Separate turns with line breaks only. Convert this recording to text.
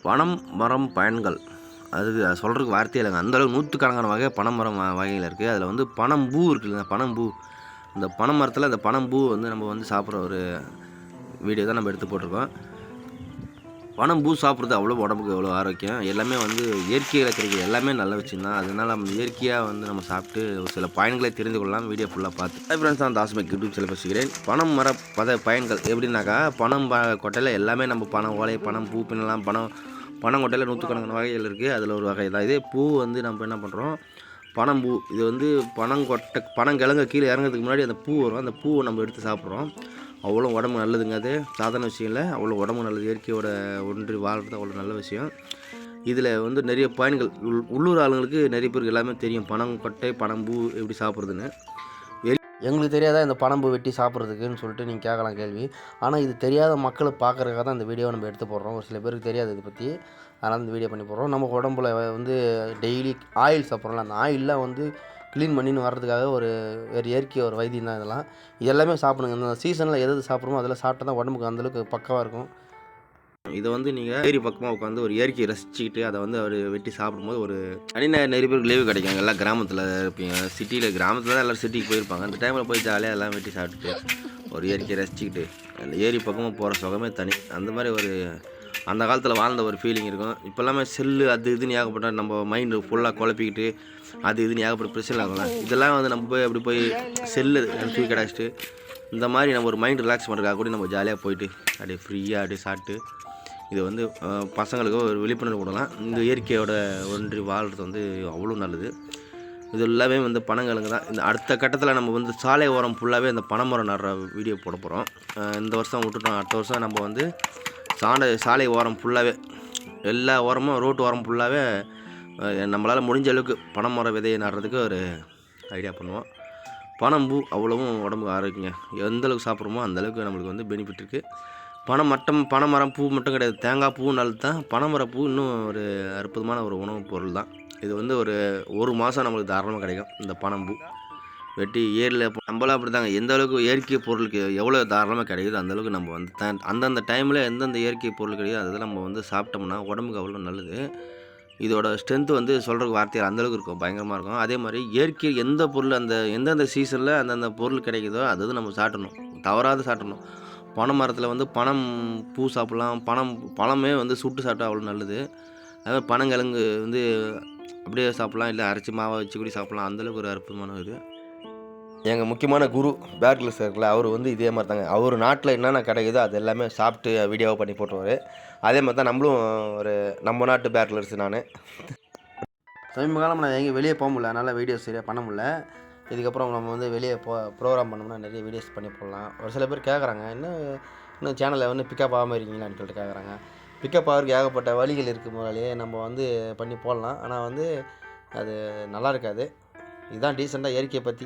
பனம் மரம் பயன்கள் அது சொல்கிறதுக்கு வார்த்தையே இல்லைங்க. அந்தளவுக்கு நூற்றுக்கணக்கான வகை பனை மரம் வகைகள் இருக்குது. அதில் வந்து பனம்பூ இருக்குதுங்க. பனம்பூ, அந்த பனை மரத்தில் அந்த பனம்பூ வந்து நம்ம வந்து சாப்பிட்ற ஒரு வீடியோ தான் நம்ம எடுத்து போட்டிருக்கோம். பனம்பூ சாப்பிட்றது அவ்வளோ உடம்புக்கு எவ்வளோ ஆரோக்கியம். எல்லாமே வந்து இயற்கையில் கிடைக்கிது, எல்லாமே நல்ல விஷயம் தான். அதனால் நம்ம இயற்கையாக வந்து நம்ம சாப்பிட்டு ஒரு சில பயன்களை தெரிந்து கொள்ளலாம். வீடியோ ஃபுல்லாக பார்த்து ஃப்ரெண்ட்ஸ், நான் தாஸ்மேக் யூடியூப் சேனல் பேசுகிறேன். பனம் மர பயன்கள் எப்படின்னாக்கா, பனம் கொட்டையில் எல்லாமே நம்ம பனம் ஓலை, பனம் பூ பின்னலாம். பனங்கொட்டையில் நூற்றுக்கணக்கான வகைகள் இருக்குது. அதில் ஒரு வகை தான் இதே பூ. வந்து நம்ம என்ன பண்ணுறோம், பனம்பூ. இது வந்து பனங்கிழங்கு கீழே இறங்கிறதுக்கு முன்னாடி அந்த பூ வரும். அந்த பூவை நம்ம எடுத்து சாப்பிட்றோம். அவ்வளோ உடம்பு நல்லதுங்க. அது சாதாரண விஷயம் இல்லை, அவ்வளோ உடம்பு நல்லது. இயற்கையோட ஒன்றி வாழ்கிறது அவ்வளோ நல்ல விஷயம். இதில் வந்து நிறைய பயன்கள் உள்ளூர் ஆளுங்களுக்கு நிறைய பேருக்கு எல்லாமே தெரியும், பனங்கொட்டை பனம்பூ எப்படி சாப்பிட்றதுன்னு. எங்களுக்கு தெரியாதா இந்த பனம்பூ வெட்டி சாப்பிட்றதுக்குன்னு சொல்லிட்டு நீங்கள் கேட்கலாம் கேள்வி. ஆனால் இது தெரியாத மக்களை பார்க்குறதுக்காக தான் இந்த வீடியோவை நம்ம எடுத்து போடுறோம். ஒரு சில பேருக்கு தெரியாது இதை பற்றி, அதனால் இந்த வீடியோ பண்ணி போடுறோம். நம்ம உடம்புல வந்து டெய்லி ஆயில் சாப்பிட்றோம்ல, அந்த ஆயிலெலாம் வந்து க்ளீன் பண்ணின்னு வர்றதுக்காக ஒரு இயற்கை ஒரு வைத்தியம் தான் இதெல்லாம். இது எல்லாமே சாப்பிடுங்க. இந்த சீசனில் எது சாப்பிட்றோமோ அதெல்லாம் சாப்பிட்டா தான் உடம்புக்கு அந்தளவுக்கு பக்கவாக இருக்கும். இதை வந்து நீங்கள் ஏரி பக்கமாக உட்காந்து ஒரு இயற்கையை ரசிச்சுக்கிட்டு அதை வந்து அவர் வெட்டி சாப்பிடும்போது ஒரு நிறைய பேருக்கு லீவு கிடைக்கும். எல்லாம் கிராமத்தில் இருப்பீங்க, சிட்டியில் கிராமத்தில் தான் எல்லோரும் சிட்டிக்கு போயிருப்பாங்க. அந்த டைமில் போய் ஜாலியாக எல்லாம் வெட்டி சாப்பிட்டுட்டு ஒரு இயற்கையை ரசிச்சுக்கிட்டு அந்த ஏரி பக்கமாக போகிற சுகமே தனி. அந்த மாதிரி ஒரு அந்த காலத்தில் வாழ்ந்த ஒரு ஃபீலிங் இருக்கும். இப்போ எல்லாமே செல்லு அது இதுன்னு ஏகப்பட்ட நம்ம மைண்டு ஃபுல்லாக குழப்பிக்கிட்டு அது இதுன்னு ஏகப்பட்ட பிரச்சனை ஆகலாம். இதெல்லாம் வந்து நம்ம போய் அப்படி போய் செல்லு தூக்கி கிடச்சிட்டு இந்த மாதிரி நம்ம ஒரு மைண்ட் ரிலாக்ஸ் பண்ணுறதுக்காக கூட நம்ம ஜாலியாக போயிட்டு அப்படியே ஃப்ரீயாக அப்படியே சாப்பிட்டு இது வந்து பசங்களுக்கு ஒரு விழிப்புணர்வு கொடுக்கலாம். இந்த இயற்கையோட ஒன்றி வாழ்கிறது வந்து அவ்வளோ நல்லது. இது எல்லாமே வந்து பனங்கிழங்கு தான். இந்த அடுத்த கட்டத்தில் நம்ம வந்து சாலை ஓரம் ஃபுல்லாகவே இந்த பனைமரம் நடுற வீடியோ போட போகிறோம். இந்த வருஷம் விட்டுட்டோம், அடுத்த வருஷம் நம்ம வந்து சாலை ஓரம் ஃபுல்லாகவே எல்லா ஓரமும் ரோட்டு ஓரம் ஃபுல்லாகவே நம்மளால் முடிஞ்ச அளவுக்கு பனைமர விதையை நடுறதுக்கு ஒரு ஐடியா பண்ணுவோம். பனம்பூ அவ்வளவும் உடம்புக்கு ஆரோக்கியங்க. எந்தளவுக்கு சாப்பிட்றோமோ அந்தளவுக்கு நம்மளுக்கு வந்து பெனிஃபிட் இருக்குது. பனைமரம் பூ மட்டும் கிடையாது, தேங்காய் பூ நல்லது தான். பனைமர பூ இன்னும் ஒரு அற்புதமான ஒரு உணவுப் பொருள் தான். இது வந்து ஒரு மாதம் நம்மளுக்கு தாராளமாக கிடைக்கும். இந்த பனம்பூ வெட்டி ஏரியில் நம்மளாம் அப்படி தாங்க. எந்த அளவுக்கு இயற்கை பொருளுக்கு எவ்வளோ தாராளமாக கிடைக்குதோ அந்தளவுக்கு நம்ம வந்து அந்தந்த டைமில் எந்தெந்த இயற்கை பொருள் கிடைக்குதோ அதெல்லாம் நம்ம வந்து சாப்பிட்டோம்னா உடம்புக்கு அவ்வளோ நல்லது. இதோட ஸ்ட்ரென்த்து வந்து சொல்கிறதுக்கு வார்த்தையில் அந்தளவுக்கு இருக்கும், பயங்கரமாக இருக்கும். அதே மாதிரி இயற்கை எந்த பொருள் எந்தெந்த சீசனில் அந்தந்த பொருள் கிடைக்குதோ அது நம்ம சாப்பிடணும், தவறாது சாப்பிடணும். பனை மரத்தில் வந்து பனம் பூ சாப்பிட்லாம். பழமே வந்து சுட்டு சாப்பிட்டா அவ்வளோ நல்லது. அதுமாதிரி பனங்கிழங்கு வந்து அப்படியே சாப்பிட்லாம், இல்லை அரைச்சி மாவை வச்சு கூட சாப்பிட்லாம். அந்தளவுக்கு ஒரு அற்புதமான இது. எங்கள் முக்கியமான குரு பேர்கில்ஸ் இருக்குல்ல, அவர் வந்து இதே மாதிரி தாங்க. அவர் நாட்டில் என்னென்ன கிடைக்குதோ அது எல்லாமே சாப்பிட்டு வீடியோவை பண்ணி போட்டுருவார். அதே மாதிரி தான் நம்மளும் நம்ம நாட்டு பேர்கில்ஸ். நான் சமீப காலம் நான் எங்கேயும் வெளியே போக முடியல, அதனால் வீடியோஸ் சரியாக பண்ண முடியல. இதுக்கப்புறம் நம்ம வந்து வெளியே ப்ரோக்ராம் பண்ணோம்னா நிறைய வீடியோஸ் பண்ணி போடலாம். ஒரு சில பேர் கேட்குறாங்க, இன்னும் சேனலில் வந்து பிக்கப் ஆகாமல் இருக்கீங்களான்னு சொல்லிட்டு கேட்குறாங்க. பிக்கப் ஆகிறதுக்கு ஏகப்பட்ட வழிகள் இருக்குது. முதலே நம்ம வந்து பண்ணி போடலாம், ஆனால் வந்து அது நல்லா இருக்காது. இதுதான் டீசெண்டாக இயற்கையை பற்றி